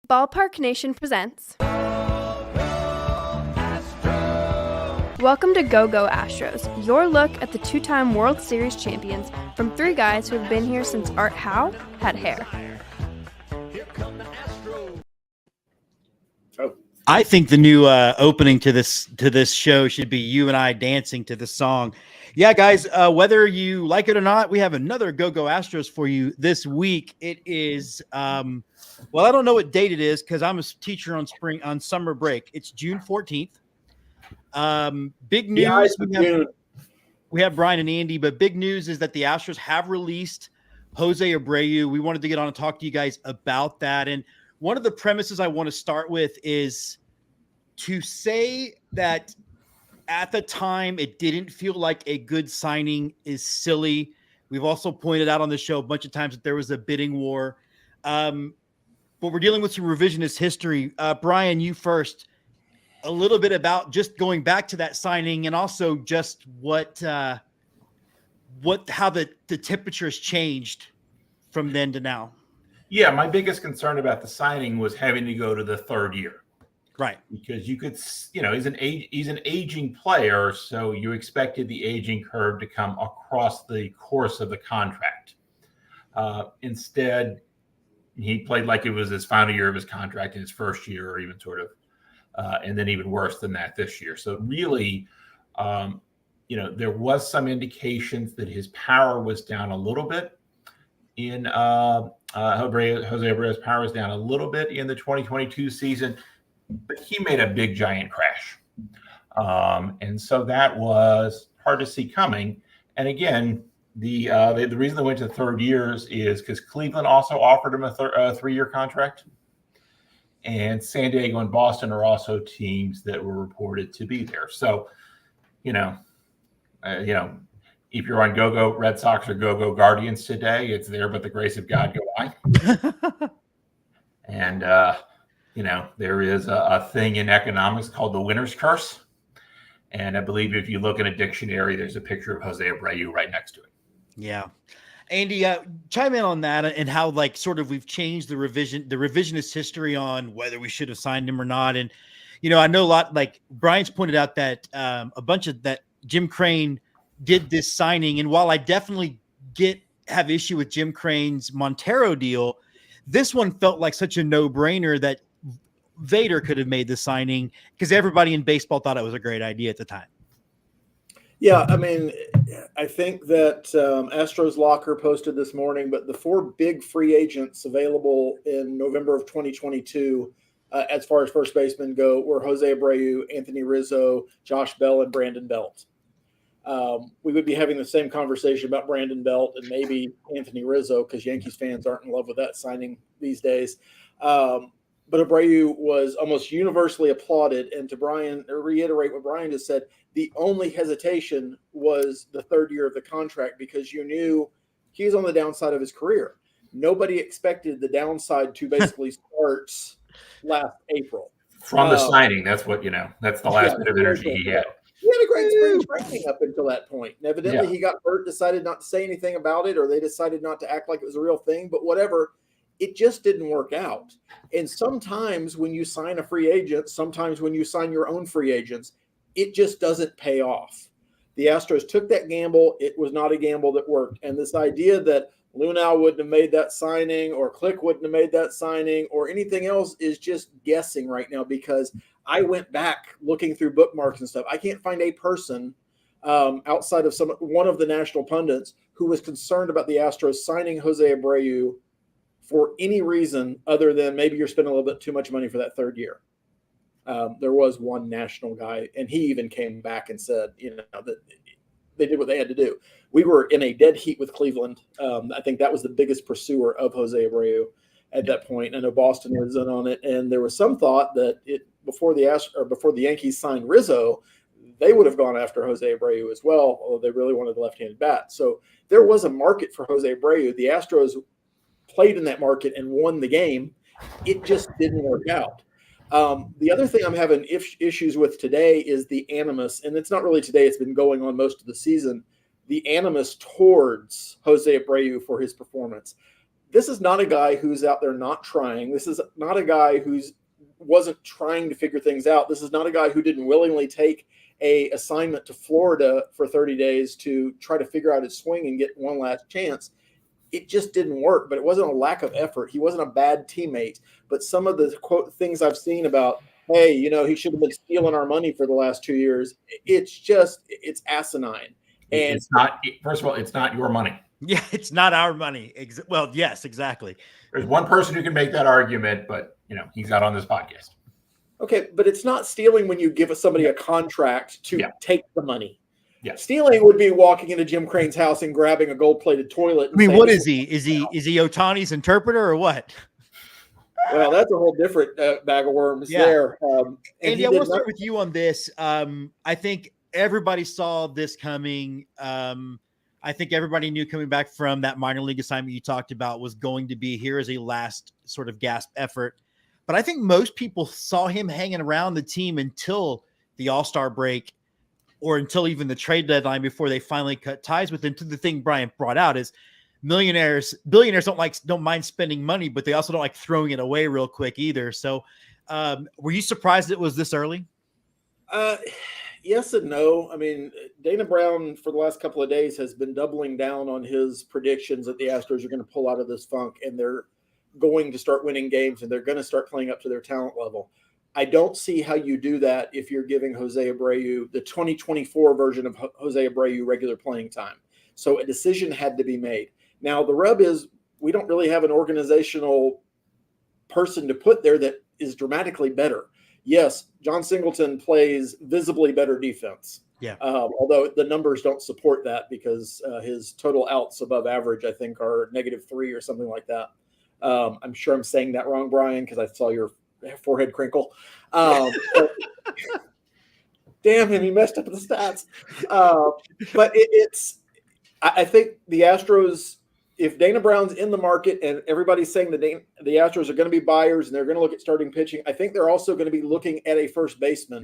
Ballpark Nation presents. Welcome to Go Go Astros, your look at the two-time World Series champions from three guys who have been here since Art Howe had hair. I think the new opening to this show should be you and I dancing to this song. Yeah, guys, whether you like it or not, we have another Go Go Astros for you this week. It is, well, I don't know what date it is because I'm a teacher on summer break. It's June 14th. Big news. We have Brian and Andy, but big news is that the Astros have released Jose Abreu. We wanted to get on and talk to you guys about that. And one of the premises I want to start with is to say that at the time it didn't feel like a good signing is silly. We've also pointed out on the show a bunch of times that there was a bidding war. But we're dealing with some revisionist history. Brian, you first. A little bit about just going back to that signing and also just how the temperature has changed from then to now. Yeah, my biggest concern about the signing was having to go to the third year. Right. Because you could, he's an aging player, so you expected the aging curve to come across the course of the contract. Instead, he played like it was his final year of his contract in his first year, or even sort of, and then even worse than that this year. So really, there was some indications that his power was down a little bit in Jose Abreu's power was down a little bit in the 2022 season, but he made a big giant crash. And so that was hard to see coming. And again, the reason they went to third years is because Cleveland also offered him a 3-year contract. And San Diego and Boston are also teams that were reported to be there. So, if you're on Go-Go Red Sox or Go-Go Guardians today, it's there, but the grace of God go by. And, there is a thing in economics called the winner's curse. And I believe if you look in a dictionary, there's a picture of Jose Abreu right next to it. Yeah. Andy, chime in on that and how we've changed the revisionist history on whether we should have signed him or not. And, I know a lot, like Brian's pointed out that a bunch of that Jim Crane did this signing. And while I definitely have issue with Jim Crane's Montero deal, this one felt like such a no-brainer that Vader could have made the signing because everybody in baseball thought it was a great idea at the time. Yeah, I mean, I think that Astros Locker posted this morning, but the 4 big free agents available in November of 2022, as far as first basemen go, were Jose Abreu, Anthony Rizzo, Josh Bell, and Brandon Belt. We would be having the same conversation about Brandon Belt and maybe Anthony Rizzo because Yankees fans aren't in love with that signing these days. But Abreu was almost universally applauded. And to reiterate what Brian just said, the only hesitation was the third year of the contract because you knew he was on the downside of his career. Nobody expected the downside to basically start last April. From the signing, that's what, that's the last bit of energy he had. He had a great spring training up until that point. And evidently he got hurt, decided not to say anything about it, or they decided not to act like it was a real thing. But whatever, it just didn't work out. And sometimes when you sign a free agent, sometimes when you sign your own free agents, it just doesn't pay off. The Astros took that gamble. It was not a gamble that worked. And this idea that Lunau wouldn't have made that signing or Click wouldn't have made that signing or anything else is just guessing right now because I went back looking through bookmarks and stuff. I can't find a person outside of one of the national pundits who was concerned about the Astros signing Jose Abreu for any reason other than maybe you're spending a little bit too much money for that third year. There was one national guy, and he even came back and said, that they did what they had to do. We were in a dead heat with Cleveland. I think that was the biggest pursuer of Jose Abreu at that point. I know Boston was in on it, and there was some thought that before the Yankees signed Rizzo, they would have gone after Jose Abreu as well, although they really wanted the left-handed bat. So there was a market for Jose Abreu. The Astros played in that market and won the game. It just didn't work out. The other thing I'm having issues with today is the animus, and it's not really today, it's been going on most of the season, the animus towards Jose Abreu for his performance. this is not a guy who's out there not trying. This is not a guy who's wasn't trying to figure things out. This is not a guy who didn't willingly take a assignment to Florida for 30 days to try to figure out his swing and get one last chance. It just didn't work, but it wasn't a lack of effort. He wasn't a bad teammate, but some of the quote things I've seen about, hey, he should have been stealing our money for the last 2 years. It's asinine. And it's not, first of all, it's not your money. Yeah, it's not our money. Well, yes, exactly. There's one person who can make that argument, but he's not on this podcast. Okay, but it's not stealing when you give somebody a contract to take the money. Yeah. Stealing would be walking into Jim Crane's house and grabbing a gold-plated toilet. I mean, what is he? Is he Ohtani's interpreter or what? Well, that's a whole different bag of worms there. Andy, I want to start with you on this. I think everybody saw this coming. I think everybody knew coming back from that minor league assignment you talked about was going to be here as a last sort of gasp effort. But I think most people saw him hanging around the team until the All-Star break or until even the trade deadline before they finally cut ties with him. To the thing Brian brought out is billionaires don't mind spending money, but they also don't like throwing it away real quick either. So were you surprised it was this early? Yes and no. I mean, Dana Brown for the last couple of days has been doubling down on his predictions that the Astros are going to pull out of this funk and they're going to start winning games and they're going to start playing up to their talent level. I don't see how you do that if you're giving Jose Abreu the 2024 version of Jose Abreu regular playing time. So a decision had to be made. Now, the rub is we don't really have an organizational person to put there that is dramatically better. Yes, John Singleton plays visibly better defense. Yeah. Although the numbers don't support that because his total outs above average, I think, are -3 or something like that. I'm sure I'm saying that wrong, Brian, because I saw your forehead crinkle. Damn him, he messed up the stats. But I think the Astros, if Dana Brown's in the market and everybody's saying the Astros are going to be buyers and they're going to look at starting pitching, I think they're also going to be looking at a first baseman,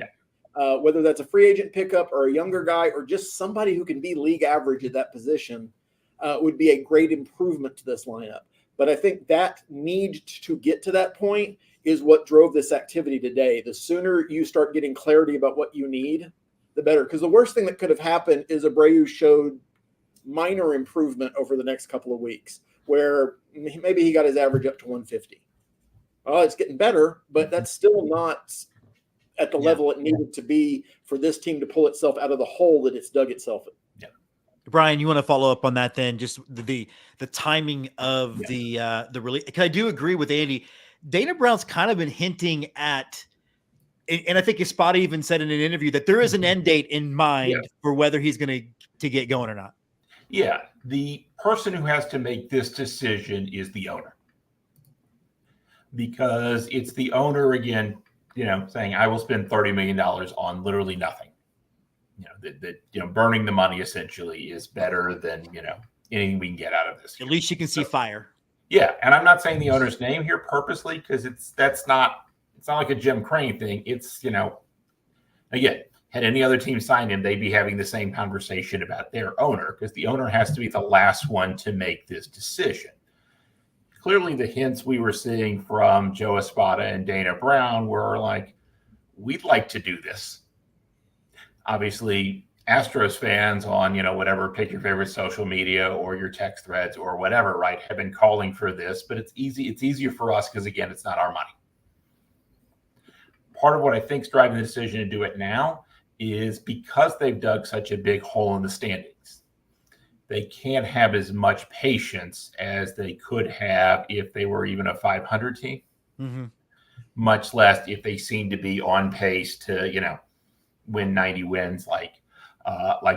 whether that's a free agent pickup or a younger guy or just somebody who can be league average at that position would be a great improvement to this lineup. But I think that need to get to that point is what drove this activity today. The sooner you start getting clarity about what you need, the better. Because the worst thing that could have happened is Abreu showed minor improvement over the next couple of weeks, where maybe he got his average up to 150. Oh, it's getting better, but that's still not at the level it needed to be for this team to pull itself out of the hole that it's dug itself in. Yeah. Brian, you want to follow up on that then? Just the timing of the release. Because I do agree with Andy. Dana Brown's kind of been hinting at, and I think Espada even said in an interview that there is an end date in mind for whether he's going to get going or not. Yeah, the person who has to make this decision is the owner, because it's the owner again, saying I will spend $30 million on literally nothing. That burning the money essentially is better than anything we can get out of this. At least you can see fire. Yeah, and I'm not saying the owner's name here purposely because it's not like a Jim Crane thing. It's again. Had any other team signed him, they'd be having the same conversation about their owner because the owner has to be the last one to make this decision. Clearly, the hints we were seeing from Joe Espada and Dana Brown were like, we'd like to do this. Obviously, Astros fans on, whatever, pick your favorite social media or your text threads or whatever, right, have been calling for this, but it's easier for us because, again, it's not our money. Part of what I think is driving the decision to do it now is because they've dug such a big hole in the standings. They can't have as much patience as they could have if they were even a 500 team, much less if they seem to be on pace to, win 90 wins like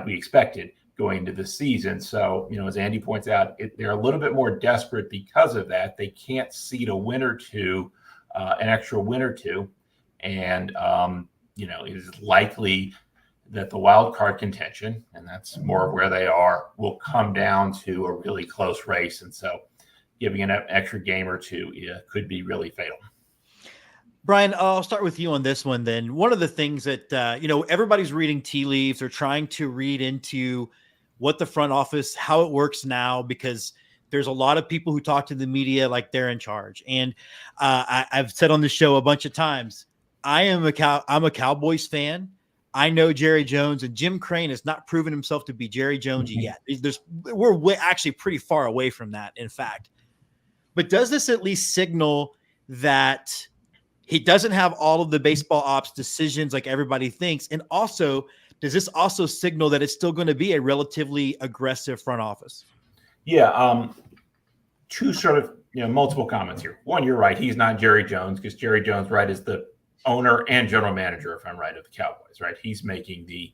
we expected going into the season. So, as Andy points out, they're a little bit more desperate because of that. They can't seed a win or two, an extra win or two. And, it is likely that the wild card contention, and that's more of where they are, will come down to a really close race. And so giving an extra game or two could be really fatal. Brian, I'll start with you on this one then. One of the things that, everybody's reading tea leaves or trying to read into what the front office, how it works now, because there's a lot of people who talk to the media like they're in charge. And I've said on the show a bunch of times, I'm a Cowboys fan. I know Jerry Jones, and Jim Crane has not proven himself to be Jerry Jones yet. We're actually pretty far away from that, in fact. But does this at least signal that he doesn't have all of the baseball ops decisions like everybody thinks? And also, does this also signal that it's still going to be a relatively aggressive front office? Yeah. Two sort of, multiple comments here. One, you're right. He's not Jerry Jones, because Jerry Jones, right, is the owner and general manager, if I'm right, of the Cowboys, right? He's making the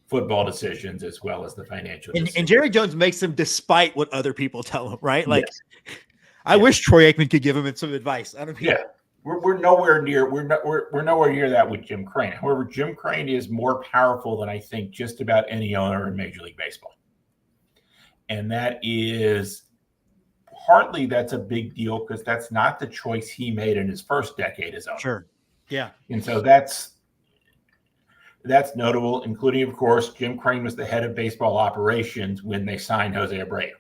football decisions as well as the financial decisions. And Jerry Jones makes them despite what other people tell him, right? Like, yes. I wish Troy Aikman could give him some advice. I don't know. Yeah. We're nowhere near we're nowhere near that with Jim Crane. However, Jim Crane is more powerful than I think just about any owner in Major League Baseball. And that is partly that's a big deal because that's not the choice he made in his first decade as owner. Sure. Yeah. And so that's notable, including, of course, Jim Crane was the head of baseball operations when they signed Jose Abreu.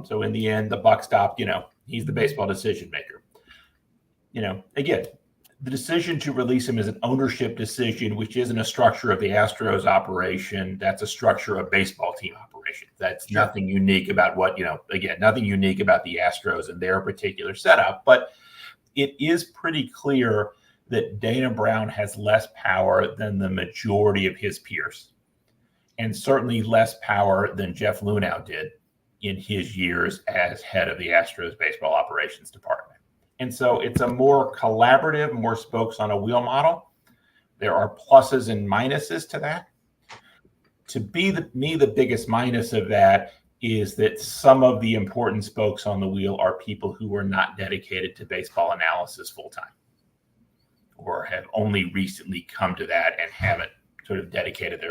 So in the end, the buck stopped, he's the baseball decision maker. Again, the decision to release him is an ownership decision, which isn't a structure of the Astros operation. That's a structure of baseball team operation. That's sure. Nothing unique about nothing unique about the Astros and their particular setup. But it is pretty clear that Dana Brown has less power than the majority of his peers, and certainly less power than Jeff Luhnow did in his years as head of the Astros baseball operations department. And so it's a more collaborative, more spokes on a wheel model. There are pluses and minuses to that. To be the biggest minus of that is that some of the important spokes on the wheel are people who are not dedicated to baseball analysis full-time, or have only recently come to that and haven't sort of dedicated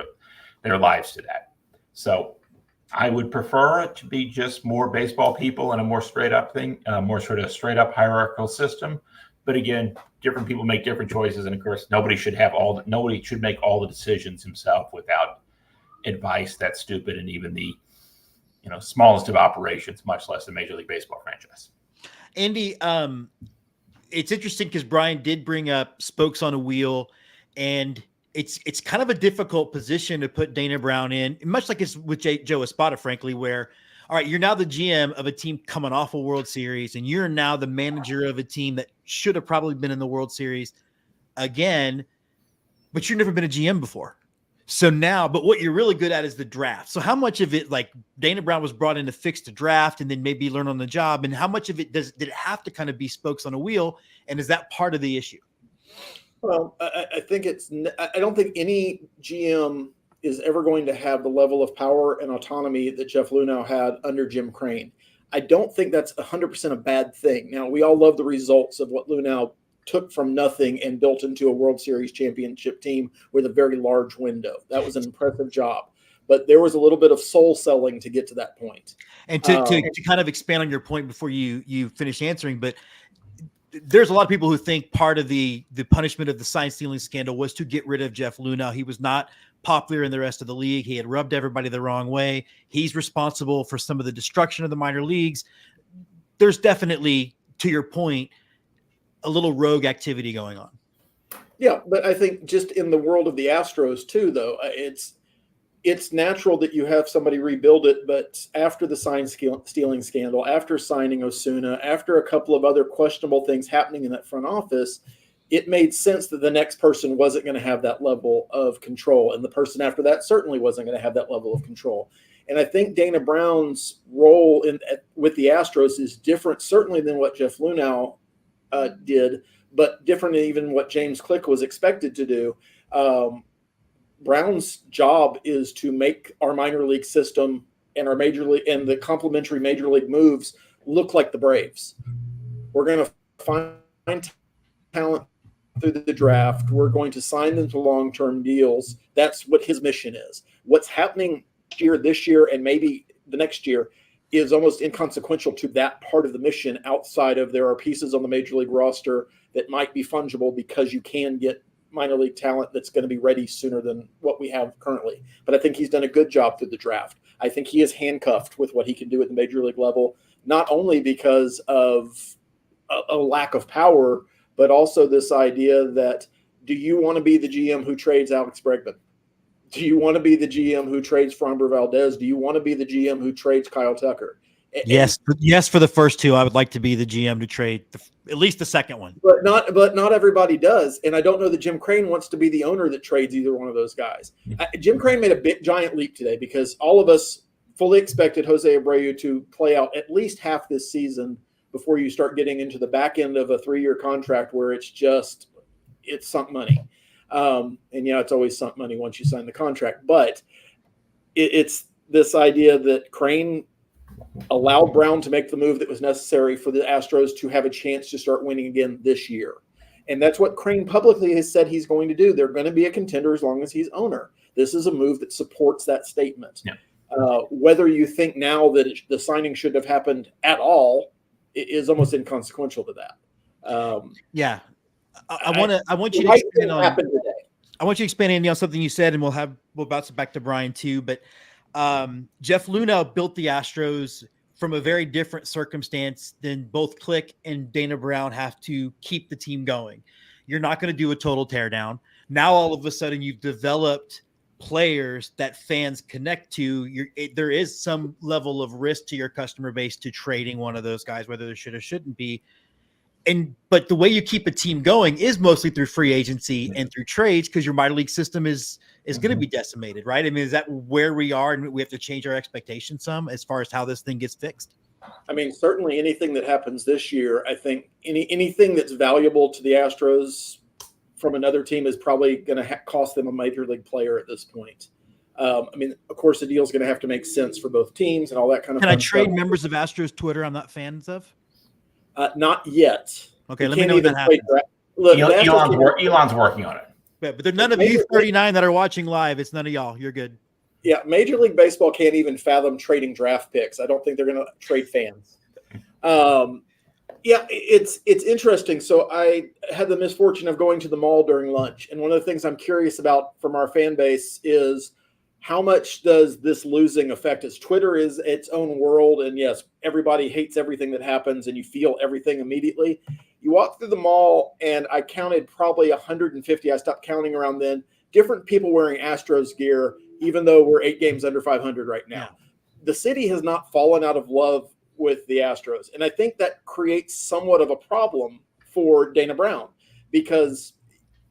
their lives to that. So I would prefer it to be just more baseball people and a more straight up thing, more sort of straight up hierarchical system. But again, different people make different choices. And of course, nobody should make all the decisions himself without advice. That's stupid. And even the, smallest of operations, much less a Major League Baseball franchise. Andy, it's interesting because Brian did bring up spokes on a wheel, and it's kind of a difficult position to put Dana Brown in, much like it's with Joe Espada, frankly, where, all right, you're now the GM of a team coming off a World Series, and you're now the manager of a team that should have probably been in the World Series again, but you've never been a GM before. So now, but what you're really good at is the draft. So how much of it, like Dana Brown was brought in to fix the draft and then maybe learn on the job, and how much of it did it have to kind of be spokes on a wheel? And is that part of the issue? Well, I think I don't think any GM is ever going to have the level of power and autonomy that Jeff Luhnow had under Jim Crane. I don't think that's 100% a bad thing. Now, we all love the results of what Luhnow took from nothing and built into a World Series championship team with a very large window. That was an impressive job. But there was a little bit of soul selling to get to that point. And to kind of expand on your point before you finish answering, but there's a lot of people who think part of the punishment of the sign stealing scandal was to get rid of Jeff Luhnow. He was not popular in the rest of the league. He had rubbed everybody the wrong way. He's responsible for some of the destruction of the minor leagues. There's definitely, to your point, a little rogue activity going on. Yeah, but I think just in the world of the Astros too, though, it's natural that you have somebody rebuild it, but after the sign stealing scandal, after signing Osuna, after a couple of other questionable things happening in that front office, it made sense that the next person wasn't going to have that level of control. And the person after that certainly wasn't going to have that level of control. And I think Dana Brown's role with the Astros is different, certainly than what Jeff Luhnow did, but different than even what James Click was expected to do. Brown's job is to make our minor league system and our major league and the complementary major league moves look like the Braves. We're going to find talent through the draft. We're going to sign them to long-term deals. That's what his mission is. What's happening this year, and maybe the next year is almost inconsequential to that part of the mission, outside of there are pieces on the major league roster that might be fungible because you can get minor league talent that's going to be ready sooner than what we have currently. But I think he's done a good job through the draft. I think he is handcuffed with what he can do at the major league level, not only because of a lack of power, but also this idea that, do you want to be the GM who trades Alex Bregman? Do you want to be the GM who trades Framber Valdez? Do you want to be the GM who trades Kyle Tucker? Yes, for the first two, I would like to be the GM to trade at least the second one. But not everybody does, and I don't know that Jim Crane wants to be the owner that trades either one of those guys. Jim Crane made a big giant leap today because all of us fully expected Jose Abreu to play out at least half this season before you start getting into the back end of a 3-year contract where it's sunk money. And it's always sunk money once you sign the contract. But it's this idea that Crane allowed Brown to make the move that was necessary for the Astros to have a chance to start winning again this year. And that's what Crane publicly has said he's going to do. They're going to be a contender as long as he's owner. This is a move that supports that statement. Yeah. Whether you think now that the signing should have happened at all is almost inconsequential to that. I want you to expand on. I want you to expand, Andy, on something you said, and we'll bounce it back to Brian too. But Jeff Luna built the Astros from a very different circumstance than both Click and Dana Brown have to keep the team going. You're not going to do a total teardown. Now, all of a sudden, you've developed players that fans connect to. There is some level of risk to your customer base to trading one of those guys, whether there should or shouldn't be. But the way you keep a team going is mostly through free agency and through trades, because your minor league system is going to be decimated, right? I mean, is that where we are, and we have to change our expectations some as far as how this thing gets fixed? I mean, certainly anything that happens this year, I think anything that's valuable to the Astros from another team is probably going to cost them a major league player at this point. I mean, of course, the deal is going to have to make sense for both teams and all that kind of. Can I trade members of Astros Twitter I'm not fans of? Not yet. Okay, let me know when that happens. Look, Elon's working on it. Yeah, but there's none of you 39 that are watching live. It's none of y'all. You're good. Yeah, Major League Baseball can't even fathom trading draft picks. I don't think they're going to trade fans. It's interesting. So I had the misfortune of going to the mall during lunch, and one of the things I'm curious about from our fan base is how much does this losing affect us? Twitter is its own world, and yes, everybody hates everything that happens, and you feel everything immediately. You walk through the mall, and I counted probably 150. I stopped counting around then. Different people wearing Astros gear, even though we're 8 games under 500 right now. Yeah. The city has not fallen out of love with the Astros, and I think that creates somewhat of a problem for Dana Brown, because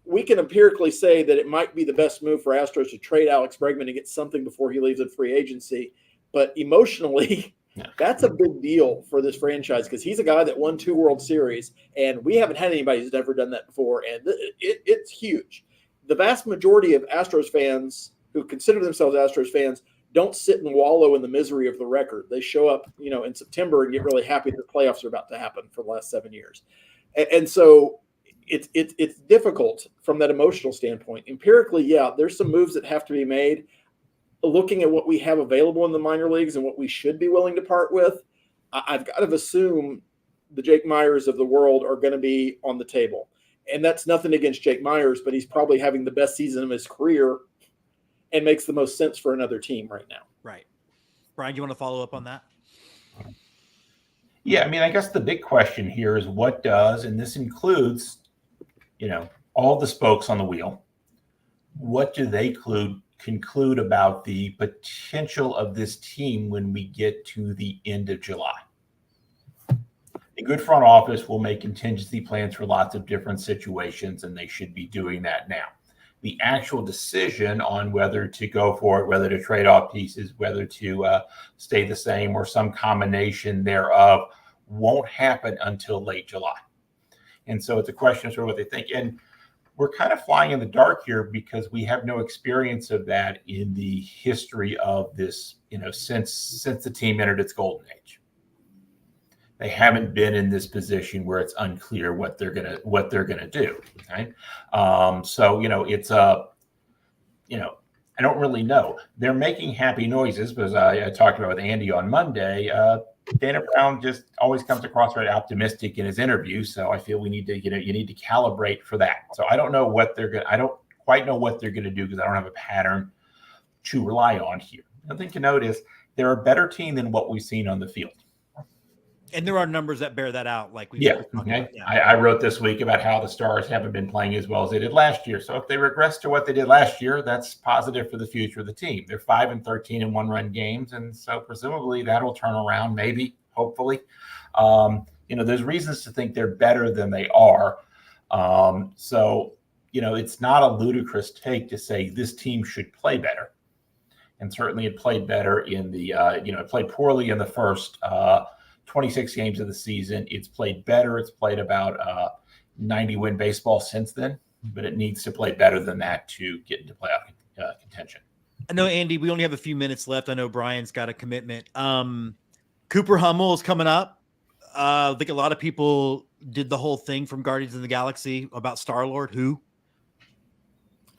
we can empirically say that it might be the best move for Astros to trade Alex Bregman and get something before he leaves in free agency. But emotionally, that's a big deal for this franchise, because he's a guy that won 2 World Series, and we haven't had anybody who's ever done that before. And it's huge. The vast majority of Astros fans who consider themselves Astros fans don't sit and wallow in the misery of the record. They show up, in September and get really happy that the playoffs are about to happen for the last 7 years. And so it's difficult from that emotional standpoint. Empirically, there's some moves that have to be made. Looking at what we have available in the minor leagues and what we should be willing to part with, I've got to assume the Jake Meyers of the world are going to be on the table. And that's nothing against Jake Meyers, but he's probably having the best season of his career and makes the most sense for another team right now. Right. Brian, you want to follow up on that? Yeah, I mean, I guess the big question here is what does, and this includes, all the spokes on the wheel, what do they conclude about the potential of this team when we get to the end of July? A good front office will make contingency plans for lots of different situations, and they should be doing that now. The actual decision on whether to go for it, whether to trade off pieces, whether to stay the same or some combination thereof won't happen until late July. And so it's a question of sort of what they think. And we're kind of flying in the dark here because we have no experience of that in the history of this, since the team entered its golden age. They haven't been in this position where it's unclear what they're gonna do. Right? So it's I don't really know. They're making happy noises because I talked about with Andy on Monday. Dana Brown just always comes across very optimistic in his interview, so I feel we need to you need to calibrate for that. So I don't know what I don't quite know what they're gonna do because I don't have a pattern to rely on here. Another thing to note is they're a better team than what we've seen on the field. And there are numbers that bear that out. Like we I wrote this week about how the Stars haven't been playing as well as they did last year. So if they regress to what they did last year, that's positive for the future of the team. They're 5-13 in one-run games, and so presumably that'll turn around. Maybe, hopefully, there's reasons to think they're better than they are. So it's not a ludicrous take to say this team should play better, and certainly it played better in the it played poorly in the first 26 games of the season. It's played better. It's played about 90-win baseball since then, but it needs to play better than that to get into playoff contention. I know, Andy, we only have a few minutes left. I know Brian's got a commitment. Cooper Hummel is coming up. I think a lot of people did the whole thing from Guardians of the Galaxy about Star-Lord. Who?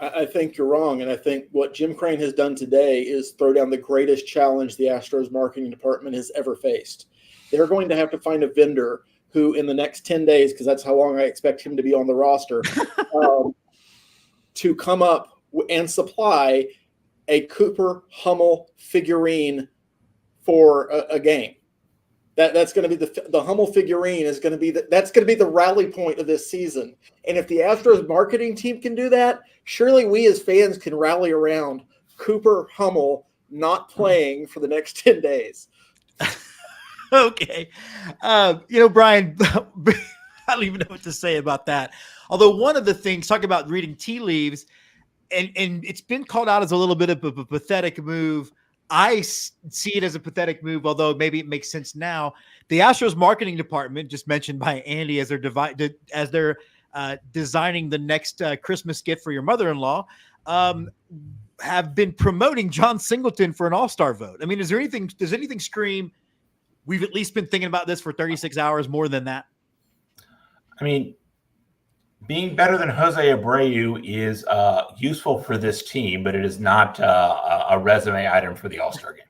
I think you're wrong. And I think what Jim Crane has done today is throw down the greatest challenge the Astros marketing department has ever faced. They're going to have to find a vendor who in the next 10 days, because that's how long I expect him to be on the roster, to come up and supply a Cooper Hummel figurine for a game. That's going to be the Hummel figurine is going to be that's going to be the rally point of this season. And if the Astros marketing team can do that, surely we as fans can rally around Cooper Hummel not playing for the next 10 days. Okay. Brian, I don't even know what to say about that. Although one of the things, talking about reading tea leaves, and it's been called out as a little bit of a pathetic move. I see it as a pathetic move, although maybe it makes sense now. The Astros marketing department, just mentioned by Andy, as they're designing the next Christmas gift for your mother-in-law, have been promoting John Singleton for an all-star vote. I mean, does anything scream, we've at least been thinking about this for 36 hours more than that? I mean, being better than Jose Abreu is useful for this team, but it is not a resume item for the All-Star game.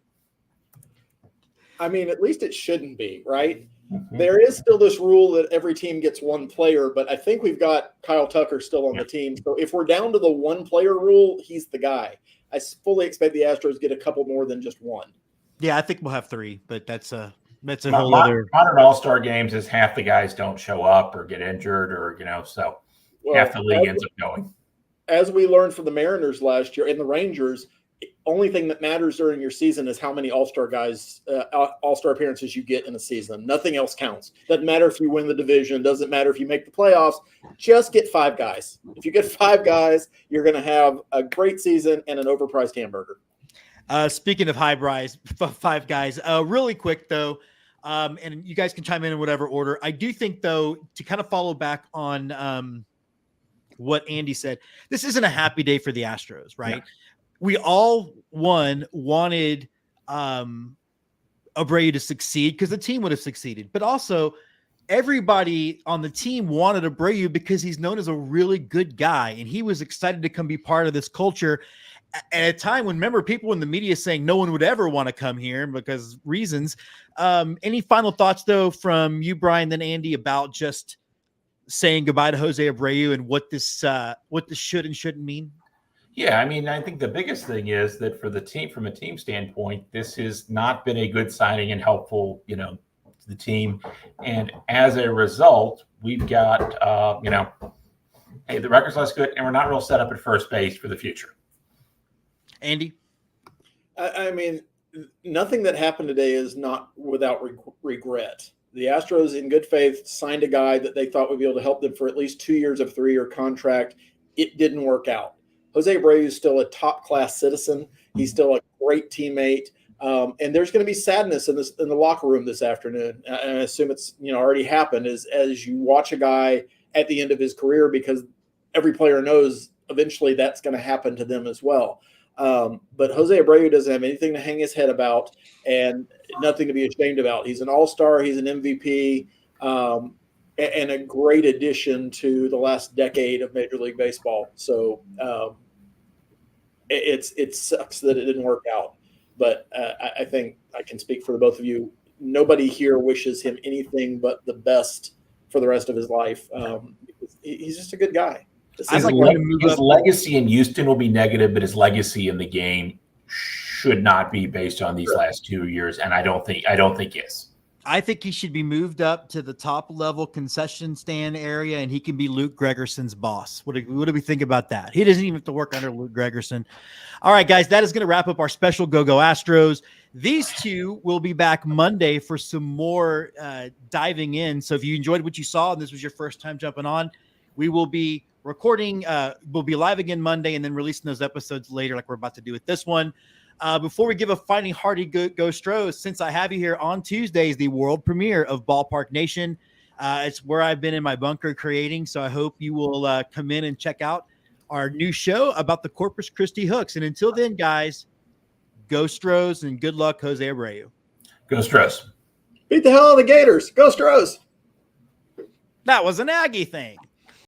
I mean, at least it shouldn't be, right? Mm-hmm. There is still this rule that every team gets one player, but I think we've got Kyle Tucker still on the team. So if we're down to the one-player rule, he's the guy. I fully expect the Astros get a couple more than just one. Yeah, I think we'll have three, but that's a whole other. Modern All-Star games is half the guys don't show up or get injured or, so half the league ends up going. As we learned from the Mariners last year and the Rangers, only thing that matters during your season is how many All-Star appearances you get in a season. Nothing else counts. Doesn't matter if you win the division. Doesn't matter if you make the playoffs. Just get 5 guys. If you get 5 guys, you're going to have a great season and an overpriced hamburger. Speaking of high-priced 5 guys, really quick though, and you guys can chime in whatever order. I do think though, to kind of follow back on what Andy said, this isn't a happy day for the Astros, right? Yeah. We all wanted Abreu to succeed because the team would have succeeded, but also everybody on the team wanted Abreu because he's known as a really good guy, and he was excited to come be part of this culture at a time when, remember, people in the media saying no one would ever want to come here because reasons. Any final thoughts though from you, Brian, then Andy, about just saying goodbye to Jose Abreu and what this should and shouldn't mean? Yeah, I mean, I think the biggest thing is that for the team, from a team standpoint, this has not been a good signing and helpful, to the team. And as a result, we've got, hey, the record's less good, and we're not real set up at first base for the future. Andy? I mean, nothing that happened today is not without regret. The Astros, in good faith, signed a guy that they thought would be able to help them for at least 2 years of a 3-year contract. It didn't work out. Jose Abreu is still a top-class citizen. He's still a great teammate. And there's going to be sadness in the locker room this afternoon. And I assume it's already happened as you watch a guy at the end of his career, because every player knows eventually that's going to happen to them as well. But Jose Abreu doesn't have anything to hang his head about and nothing to be ashamed about. He's an all-star. He's an MVP. And a great addition to the last decade of Major League Baseball. So it sucks that it didn't work out. But I think I can speak for the both of you. Nobody here wishes him anything but the best for the rest of his life. He's just a good guy. His legacy in Houston will be negative, but his legacy in the game should not be based on these last 2 years, and I don't think is. I think he should be moved up to the top level concession stand area, and he can be Luke Gregerson's boss. What do we think about that? He doesn't even have to work under Luke Gregerson. All right, guys, that is going to wrap up our special Go-Go Astros. These two will be back Monday for some more diving in. So if you enjoyed what you saw and this was your first time jumping on, we will be recording. We'll be live again Monday and then releasing those episodes later like we're about to do with this one. Before we give a fighting hearty go Stros, since I have you here on Tuesdays, the world premiere of Ballpark Nation. It's where I've been in my bunker creating. So I hope you will come in and check out our new show about the Corpus Christi Hooks. And until then, guys, go Stros and good luck, Jose Abreu. Go Stros. Beat the hell out of the Gators. Go Stros. That was an Aggie thing.